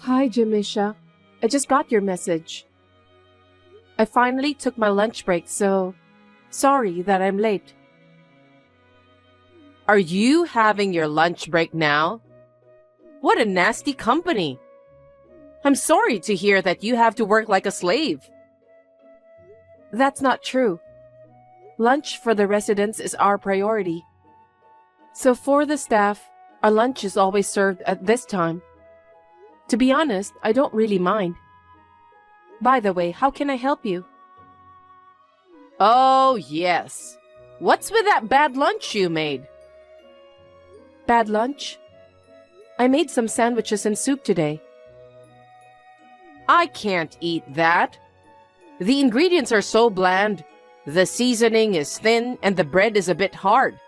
Hi, Jamisha. I just got your message. I finally took my lunch break, so sorry that I'm late. Are you having your lunch break now? What a nasty company. I'm sorry to hear that you have to work like a slave. That's not true. Lunch for the residents is our priority. So for the staff, our lunch is always served at this time. To be honest, I don't really mind. By the way, how can I help you? Oh, yes. What's with that bad lunch you made? Bad lunch? I made some sandwiches and soup today. I can't eat that. The ingredients are so bland. The seasoning is thin and the bread is a bit hard.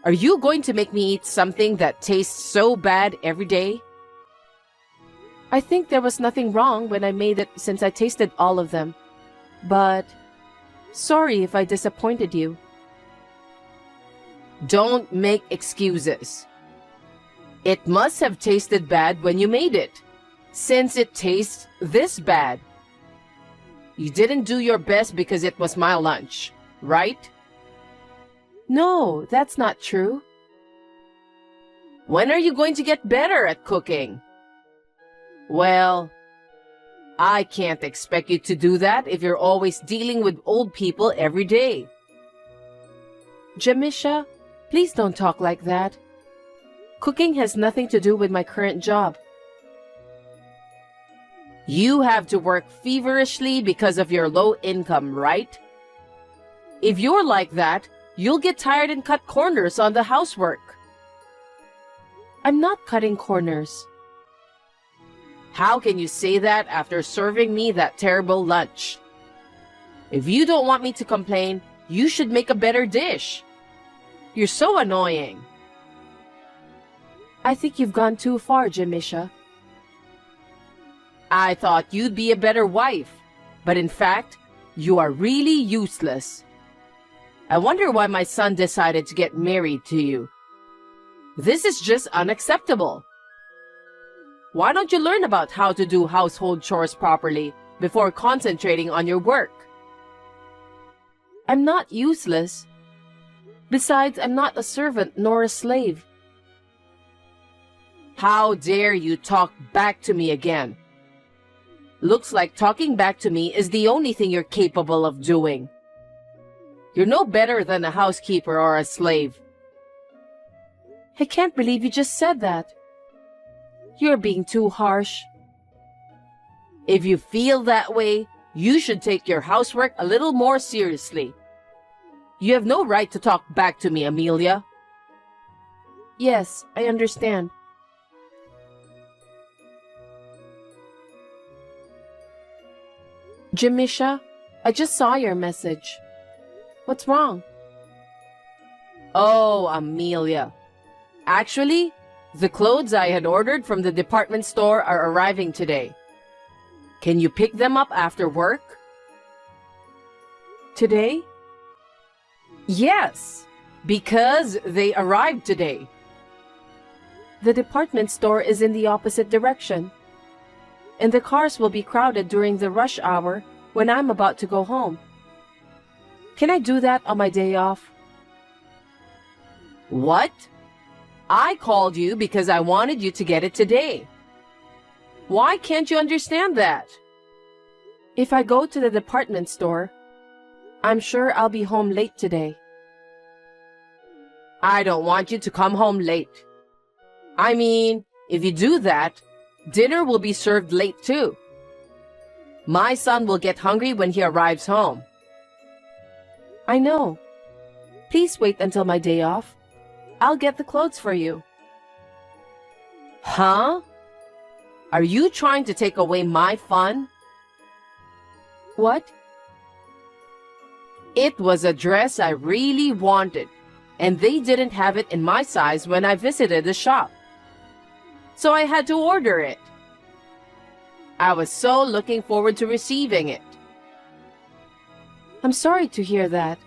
Are you going to make me eat something that tastes so bad every day? I think there was nothing wrong when I made it since I tasted all of them. But sorry if I disappointed you. Don't make excuses. It must have tasted bad when you made it, since it tastes this bad. You didn't do your best because it was my lunch, right? No, that's not true. When are you going to get better at cooking? Well, I can't expect you to do that if you're always dealing with old people every day. Jamisha, please don't talk like that. Cooking has nothing to do with my current job. You have to work feverishly because of your low income, right? If you're like that, you'll get tired and cut corners on the housework. I'm not cutting corners. How can you say that after serving me that terrible lunch? If you don't want me to complain, you should make a better dish. You're so annoying. I think you've gone too far, Jamisha. I thought you'd be a better wife, but in fact, you are really useless. I wonder why my son decided to get married to you. This is just unacceptable. Why don't you learn about how to do household chores properly before concentrating on your work? I'm not useless. Besides, I'm not a servant nor a slave. How dare you talk back to me again? Looks like talking back to me is the only thing you're capable of doing. You're no better than a housekeeper or a slave. I can't believe you just said that. You're being too harsh. If you feel that way, you should take your housework a little more seriously. You have no right to talk back to me, Amelia. Yes, I understand. Jamisha, I just saw your message. What's wrong? Oh, Amelia. Actually, the clothes I had ordered from the department store are arriving today. Can you pick them up after work? Today? Yes, because they arrived today. The department store is in the opposite direction, and the cars will be crowded during the rush hour when I'm about to go home. Can I do that on my day off? What? I called you because I wanted you to get it today. Why can't you understand that? If I go to the department store, I'm sure I'll be home late today. I don't want you to come home late. I mean, if you do that, dinner will be served late too. My son will get hungry when he arrives home. I know. Please wait until my day off. I'll get the clothes for you. Huh? Are you trying to take away my fun? What? It was a dress I really wanted, and they didn't have it in my size when I visited the shop. So I had to order it. I was so looking forward to receiving it. I'm sorry to hear that,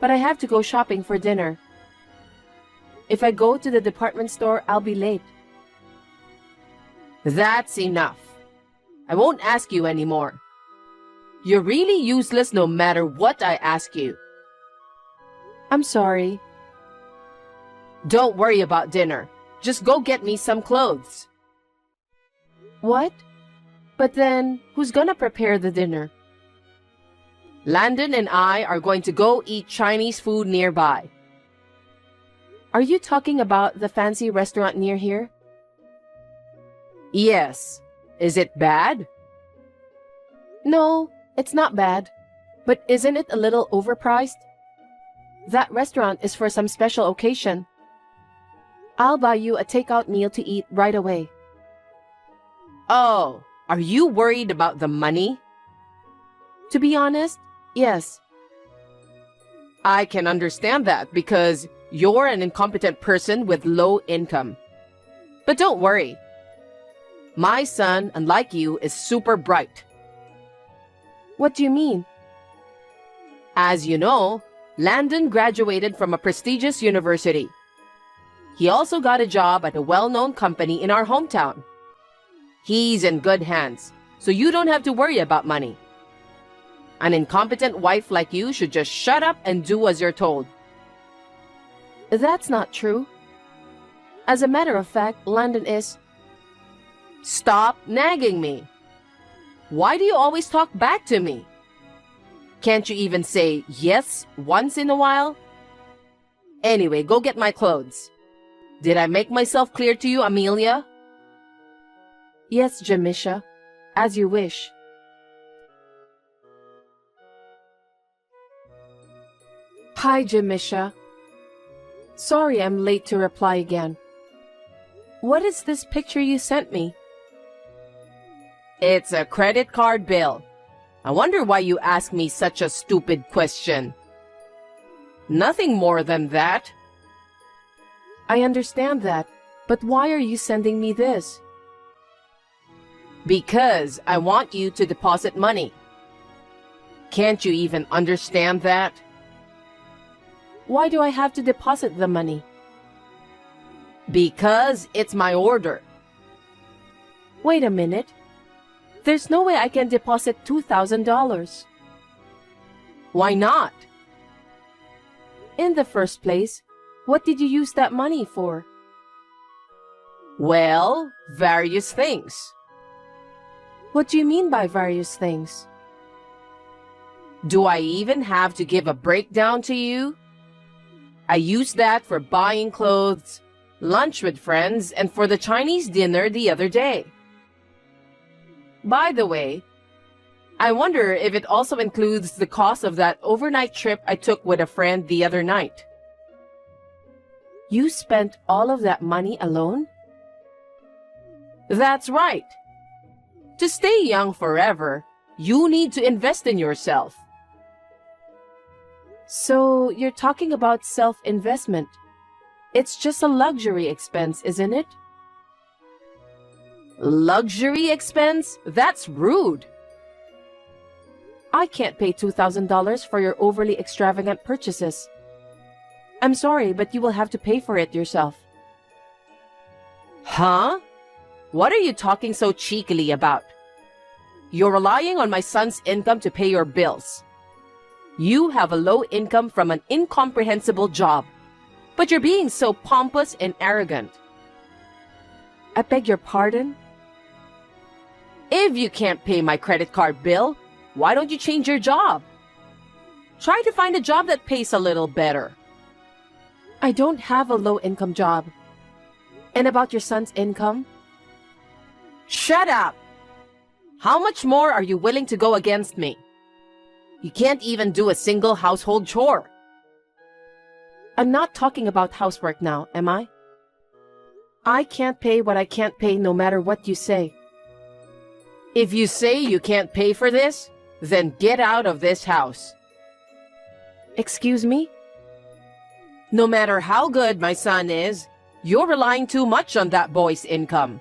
but I have to go shopping for dinner. If I go to the department store, I'll be late. That's enough. I won't ask you anymore. You're really useless no matter what I ask you. I'm sorry. Don't worry about dinner. Just go get me some clothes. What? But then, who's gonna prepare the dinner? Landon and I are going to go eat Chinese food nearby. Are you talking about the fancy restaurant near here? Yes. Is it bad? No, it's not bad. But isn't it a little overpriced? That restaurant is for some special occasion. I'll buy you a takeout meal to eat right away. Oh, are you worried about the money? To be honest, yes. I can understand that because you're an incompetent person with low income. But don't worry. My son, unlike you, is super bright. What do you mean? As you know, Landon graduated from a prestigious university. He also got a job at a well-known company in our hometown. He's in good hands, so you don't have to worry about money. An incompetent wife like you should just shut up and do as you're told. That's not true. As a matter of fact, Landon is... Stop nagging me. Why do you always talk back to me? Can't you even say yes once in a while? Anyway, go get my clothes. Did I make myself clear to you, Amelia? Yes, Jamisha. As you wish. Hi, Jamisha. Sorry I'm late to reply again. What is this picture you sent me? It's a credit card bill. I wonder why you ask me such a stupid question. Nothing more than that. I understand that, but why are you sending me this? Because I want you to deposit money. Can't you even understand that? Why do I have to deposit the money? Because it's my order. Wait a minute. There's no way I can deposit $2,000. Why not? In the first place, what did you use that money for? Well, various things. What do you mean by various things? Do I even have to give a breakdown to you? I used that for buying clothes, lunch with friends, and for the Chinese dinner the other day. By the way, I wonder if it also includes the cost of that overnight trip I took with a friend the other night. You spent all of that money alone? That's right. To stay young forever, you need to invest in yourself. So, you're talking about self-investment. It's just a luxury expense, isn't it? Luxury expense? That's rude. I can't pay $2,000 for your overly extravagant purchases. I'm sorry, but you will have to pay for it yourself. Huh? What are you talking so cheekily about? You're relying on my son's income to pay your bills. You have a low income from an incomprehensible job, but you're being so pompous and arrogant. I beg your pardon? If you can't pay my credit card bill, why don't you change your job? Try to find a job that pays a little better. I don't have a low-income job. And about your son's income? Shut up! How much more are you willing to go against me? You can't even do a single household chore. I'm not talking about housework now, am I? I can't pay what I can't pay no matter what you say. If you say you can't pay for this, then get out of this house. Excuse me? No matter how good my son is, you're relying too much on that boy's income.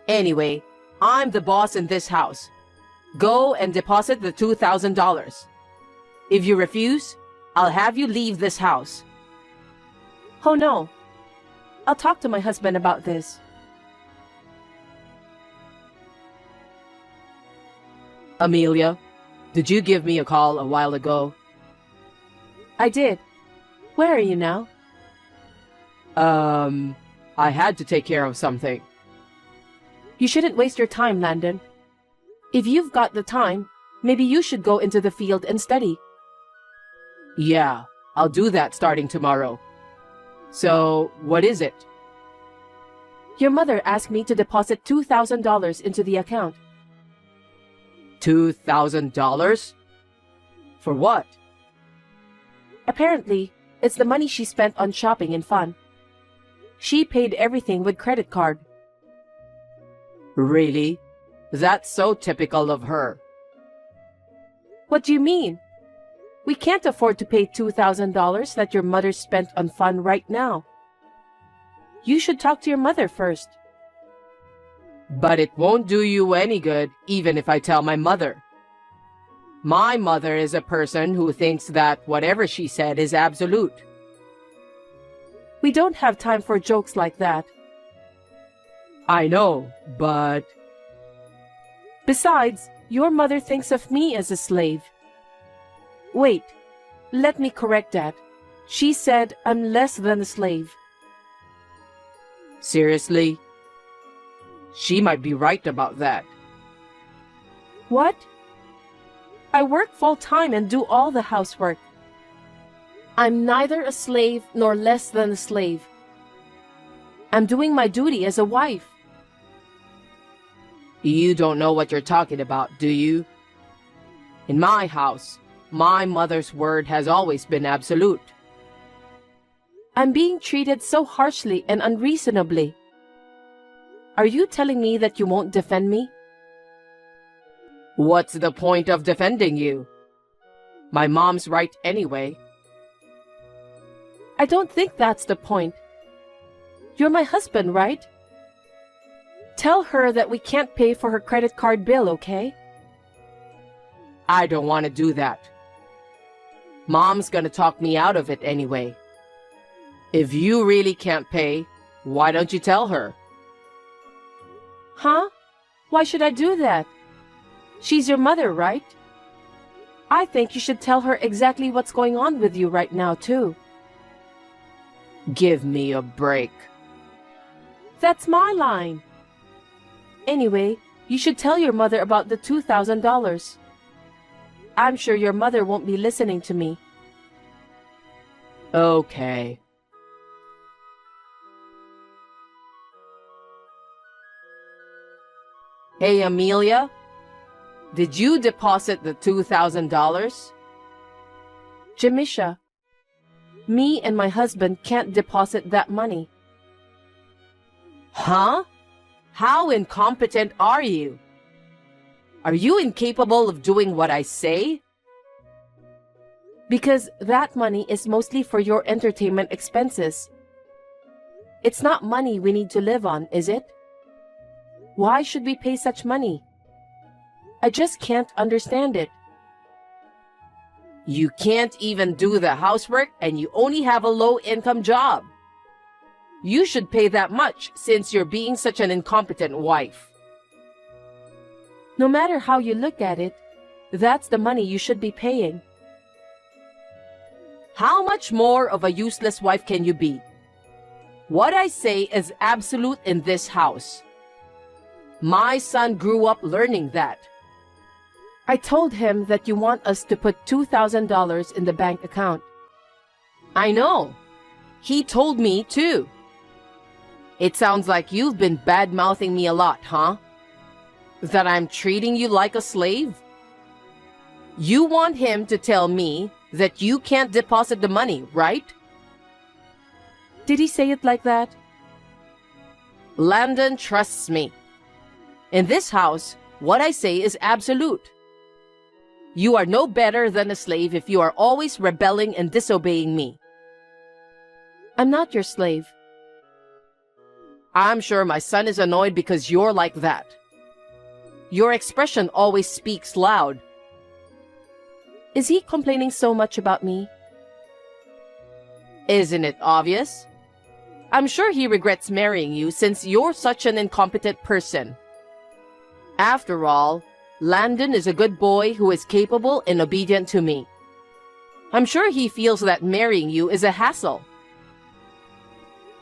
Anyway, I'm the boss in this house. Go and deposit the $2,000. If you refuse, I'll have you leave this house. Oh no. I'll talk to my husband about this. Amelia, did you give me a call a while ago? I did. Where are you now? I had to take care of something. You shouldn't waste your time, Landon. If you've got the time, maybe you should go into the field and study. Yeah, I'll do that starting tomorrow. So, what is it? Your mother asked me to deposit $2,000 into the account. $2,000? For what? Apparently, it's the money she spent on shopping and fun. She paid everything with credit card. Really? That's so typical of her. What do you mean? We can't afford to pay $2,000 that your mother spent on fun right now. You should talk to your mother first. But it won't do you any good, even if I tell my mother. My mother is a person who thinks that whatever she said is absolute. We don't have time for jokes like that. I know, but... Besides, your mother thinks of me as a slave. Wait, let me correct that. She said I'm less than a slave. Seriously? She might be right about that. What? I work full-time and do all the housework. I'm neither a slave nor less than a slave. I'm doing my duty as a wife. You don't know what you're talking about, do you? In my house, my mother's word has always been absolute. I'm being treated so harshly and unreasonably. Are you telling me that you won't defend me? What's the point of defending you? My mom's right anyway. I don't think that's the point. You're my husband, right? Tell her that we can't pay for her credit card bill, okay? I don't want to do that. Mom's gonna talk me out of it anyway. If you really can't pay, why don't you tell her? Huh? Why should I do that? She's your mother, right? I think you should tell her exactly what's going on with you right now, too. Give me a break. That's my line. Anyway, you should tell your mother about the $2,000. I'm sure your mother won't be listening to me. Okay. Hey, Amelia? Did you deposit the $2,000? Jamisha, me and my husband can't deposit that money. Huh? How incompetent are you? Are you incapable of doing what I say? Because that money is mostly for your entertainment expenses. It's not money we need to live on, is it? Why should we pay such money? I just can't understand it. You can't even do the housework and you only have a low-income job. You should pay that much since you're being such an incompetent wife. No matter how you look at it, that's the money you should be paying. How much more of a useless wife can you be? What I say is absolute in this house. My son grew up learning that. I told him that you want us to put $2,000 in the bank account. I know. He told me too. It sounds like you've been bad-mouthing me a lot, huh? That I'm treating you like a slave? You want him to tell me that you can't deposit the money, right? Did he say it like that? Landon trusts me. In this house, what I say is absolute. You are no better than a slave if you are always rebelling and disobeying me. I'm not your slave. I'm sure my son is annoyed because you're like that. Your expression always speaks loud. Is he complaining so much about me? Isn't it obvious? I'm sure he regrets marrying you since you're such an incompetent person. After all, Landon is a good boy who is capable and obedient to me. I'm sure he feels that marrying you is a hassle.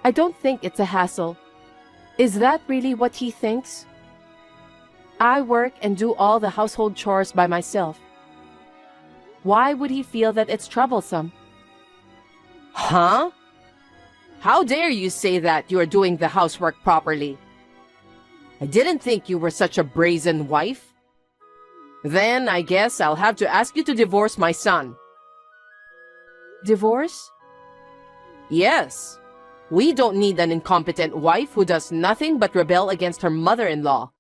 I don't think it's a hassle. Is that really what he thinks? I work and do all the household chores by myself. Why would he feel that it's troublesome? Huh? How dare you say that you are doing the housework properly? I didn't think you were such a brazen wife. Then I guess I'll have to ask you to divorce my son. Divorce? Yes. We don't need an incompetent wife who does nothing but rebel against her mother-in-law.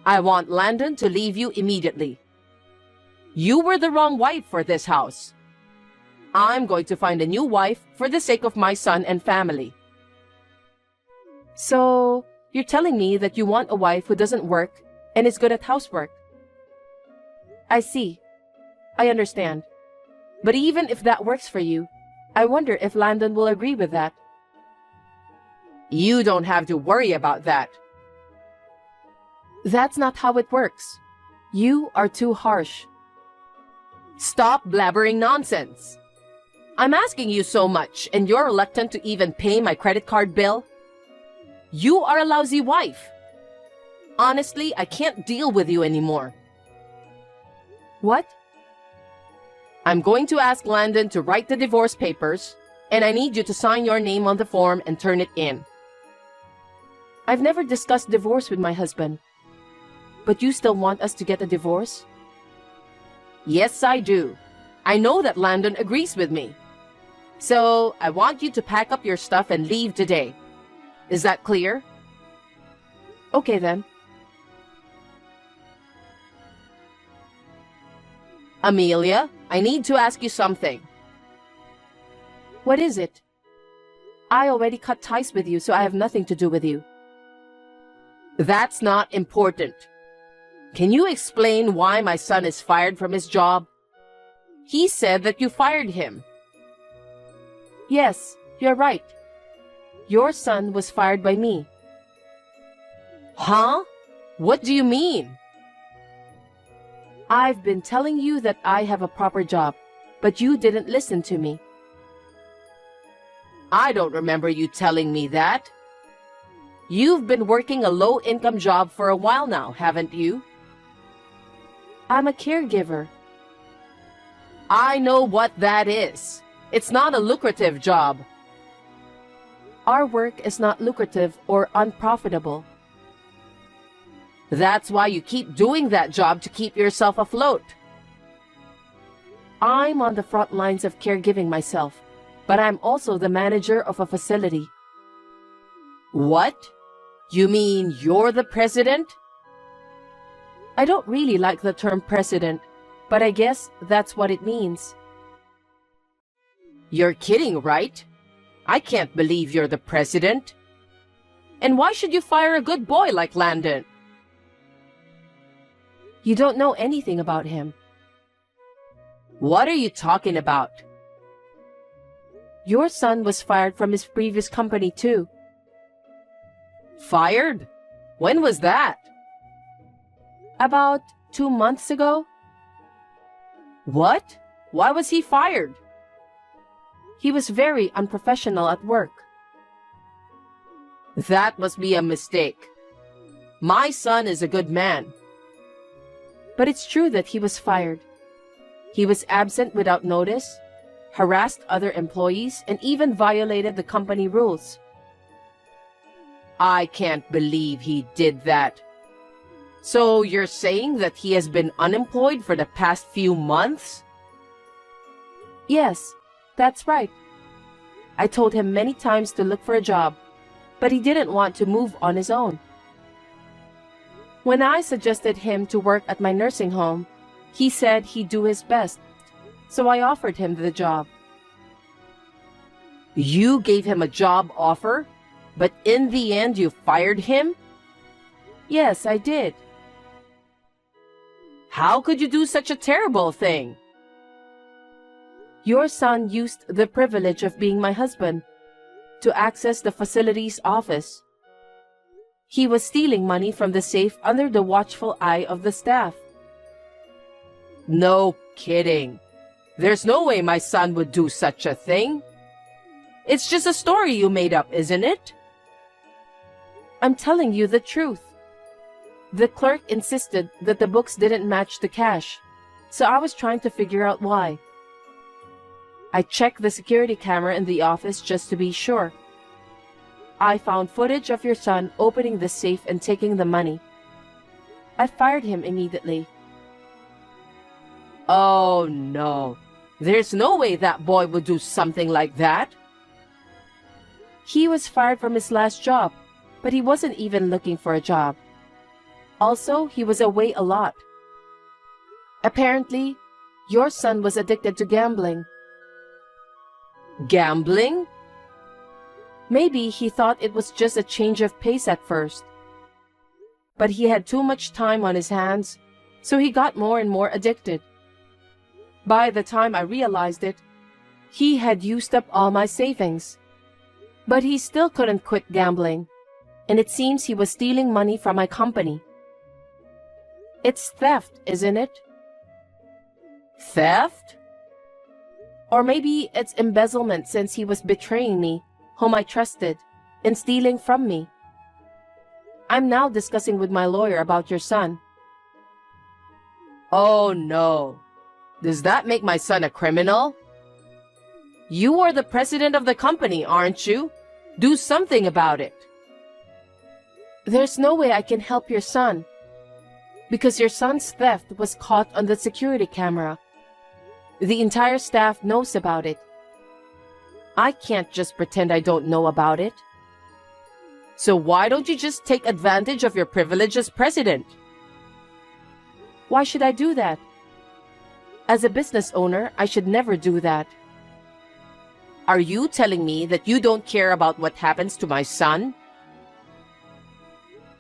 I want Landon to leave you immediately. You were the wrong wife for this house. I'm going to find a new wife for the sake of my son and family. So, you're telling me that you want a wife who doesn't work and is good at housework? I see. I understand. But even if that works for you, I wonder if Landon will agree with that. You don't have to worry about that. That's not how it works. You are too harsh. Stop blabbering nonsense. I'm asking you so much, and you're reluctant to even pay my credit card bill? You are a lousy wife. Honestly, I can't deal with you anymore. What? I'm going to ask Landon to write the divorce papers, and I need you to sign your name on the form and turn it in. I've never discussed divorce with my husband. But you still want us to get a divorce? Yes, I do. I know that Landon agrees with me. So, I want you to pack up your stuff and leave today. Is that clear? Okay then. Amelia, I need to ask you something. What is it? I already cut ties with you, so I have nothing to do with you. That's not important. Can you explain why my son is fired from his job? He said that you fired him. Yes, you're right. Your son was fired by me. Huh? What do you mean? I've been telling you that I have a proper job, but you didn't listen to me. I don't remember you telling me that. You've been working a low-income job for a while now, haven't you? I'm a caregiver. I know what that is. It's not a lucrative job. Our work is not lucrative or unprofitable. That's why you keep doing that job to keep yourself afloat. I'm on the front lines of caregiving myself, but I'm also the manager of a facility. What? You mean you're the president? I don't really like the term president, but I guess that's what it means. You're kidding, right? I can't believe you're the president. And why should you fire a good boy like Landon? You don't know anything about him. What are you talking about? Your son was fired from his previous company too. Fired? When was that? About 2 months ago. What? Why was he fired? He was very unprofessional at work. That must be a mistake. My son is a good man. But it's true that he was fired. He was absent without notice, harassed other employees, and even violated the company rules. I can't believe he did that. So you're saying that he has been unemployed for the past few months? Yes, that's right. I told him many times to look for a job, but he didn't want to move on his own. When I suggested him to work at my nursing home, he said he'd do his best, so I offered him the job. You gave him a job offer, but in the end you fired him? Yes, I did. How could you do such a terrible thing? Your son used the privilege of being my husband to access the facility's office. He was stealing money from the safe under the watchful eye of the staff. No kidding. There's no way my son would do such a thing. It's just a story you made up, isn't it? I'm telling you the truth. The clerk insisted that the books didn't match the cash, so I was trying to figure out why. I checked the security camera in the office just to be sure. I found footage of your son opening the safe and taking the money. I fired him immediately. Oh no. There's no way that boy would do something like that. He was fired from his last job, but he wasn't even looking for a job. Also, he was away a lot. Apparently, your son was addicted to gambling. Gambling? Maybe he thought it was just a change of pace at first. But he had too much time on his hands, so he got more and more addicted. By the time I realized it, he had used up all my savings. But he still couldn't quit gambling, and it seems he was stealing money from my company. It's theft, isn't it? Theft? Or maybe it's embezzlement since he was betraying me, whom I trusted, and stealing from me. I'm now discussing with my lawyer about your son. Oh no. Does that make my son a criminal? You are the president of the company, aren't you? Do something about it. There's no way I can help your son, because your son's theft was caught on the security camera. The entire staff knows about it. I can't just pretend I don't know about it. So why don't you just take advantage of your privilege as president? Why should I do that? As a business owner, I should never do that. Are you telling me that you don't care about what happens to my son?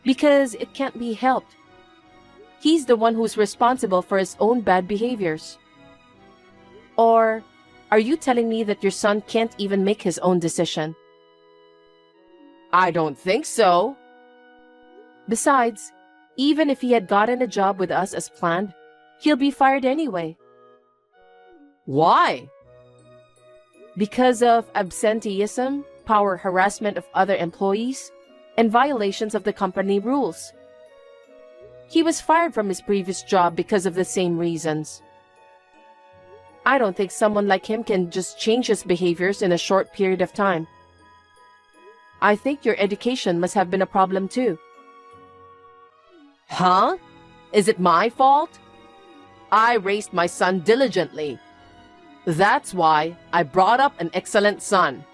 Because it can't be helped. He's the one who's responsible for his own bad behaviors. Or are you telling me that your son can't even make his own decision? I don't think so. Besides, even if he had gotten a job with us as planned, he'll be fired anyway. Why? Because of absenteeism, power harassment of other employees, and violations of the company rules. He was fired from his previous job because of the same reasons. I don't think someone like him can just change his behaviors in a short period of time. I think your education must have been a problem too. Huh? Is it my fault? I raised my son diligently. That's why I brought up an excellent son.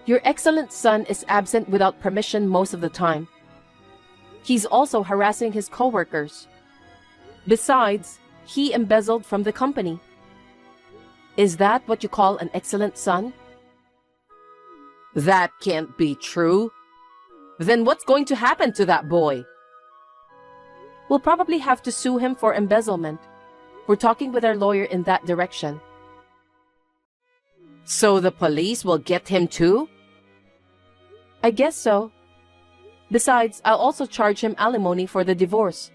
Your excellent son is absent without permission most of the time. He's also harassing his coworkers. Besides, he embezzled from the company. Is that what you call an excellent son? That can't be true. Then what's going to happen to that boy? We'll probably have to sue him for embezzlement. We're talking with our lawyer in that direction. So the police will get him too? I guess so. Besides, I'll also charge him alimony for the divorce.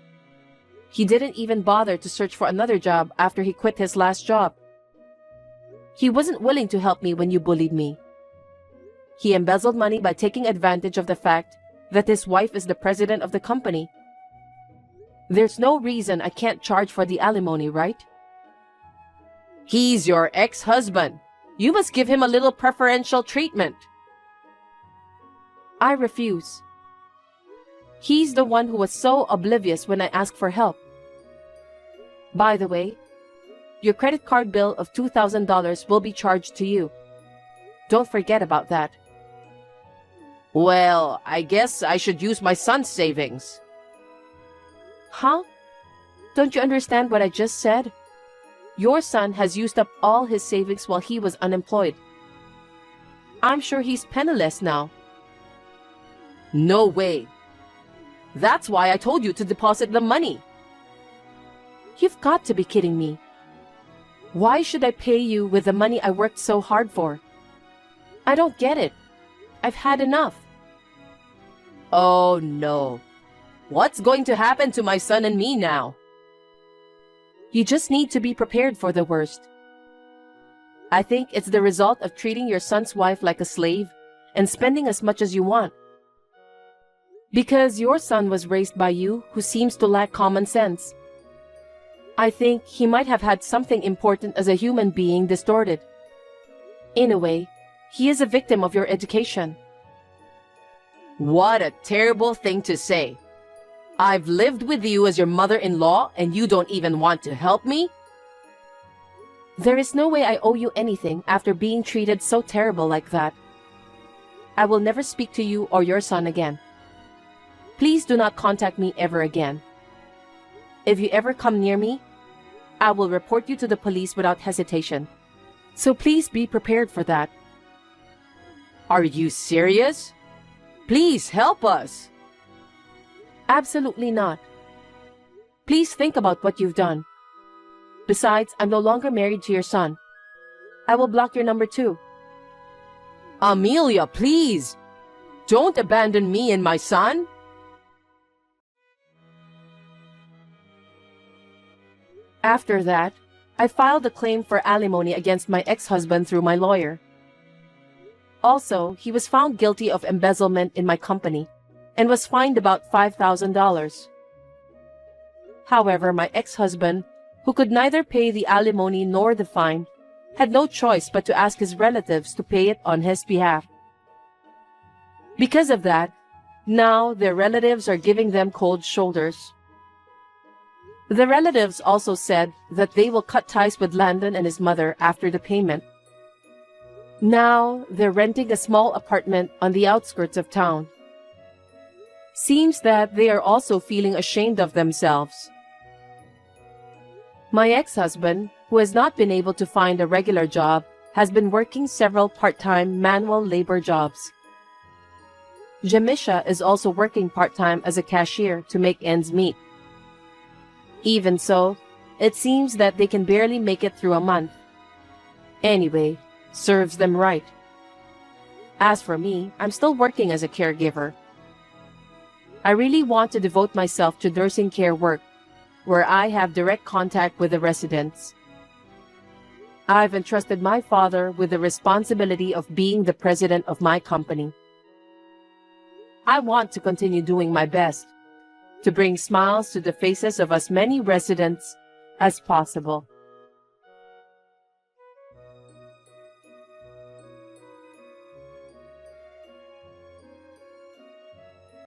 He didn't even bother to search for another job after he quit his last job. He wasn't willing to help me when you bullied me. He embezzled money by taking advantage of the fact that his wife is the president of the company. There's no reason I can't charge for the alimony, right? He's your ex-husband. You must give him a little preferential treatment. I refuse. He's the one who was so oblivious when I asked for help. By the way, your credit card bill of $2,000 will be charged to you. Don't forget about that. Well, I guess I should use my son's savings. Huh? Don't you understand what I just said? Your son has used up all his savings while he was unemployed. I'm sure he's penniless now. No way. That's why I told you to deposit the money. You've got to be kidding me. Why should I pay you with the money I worked so hard for? I don't get it. I've had enough. Oh no. What's going to happen to my son and me now? You just need to be prepared for the worst. I think it's the result of treating your son's wife like a slave and spending as much as you want. Because your son was raised by you who seems to lack common sense. I think he might have had something important as a human being distorted. In a way, he is a victim of your education. What a terrible thing to say. I've lived with you as your mother-in-law and you don't even want to help me? There is no way I owe you anything after being treated so terrible like that. I will never speak to you or your son again. Please do not contact me ever again. If you ever come near me, I will report you to the police without hesitation. So please be prepared for that. Are you serious? Please help us. Absolutely not. Please think about what you've done. Besides, I'm no longer married to your son. I will block your number too. Amelia, please. Don't abandon me and my son. After that, I filed a claim for alimony against my ex-husband through my lawyer. Also, he was found guilty of embezzlement in my company and was fined about $5,000. However, my ex-husband, who could neither pay the alimony nor the fine, had no choice but to ask his relatives to pay it on his behalf. Because of that, now their relatives are giving them cold shoulders. The relatives also said that they will cut ties with Landon and his mother after the payment. Now they're renting a small apartment on the outskirts of town. Seems that they are also feeling ashamed of themselves. My ex-husband, who has not been able to find a regular job, has been working several part-time manual labor jobs. Jamisha is also working part-time as a cashier to make ends meet. Even so, it seems that they can barely make it through a month. Anyway, serves them right. As for me, I'm still working as a caregiver. I really want to devote myself to nursing care work, where I have direct contact with the residents. I've entrusted my father with the responsibility of being the president of my company. I want to continue doing my best to bring smiles to the faces of as many residents as possible.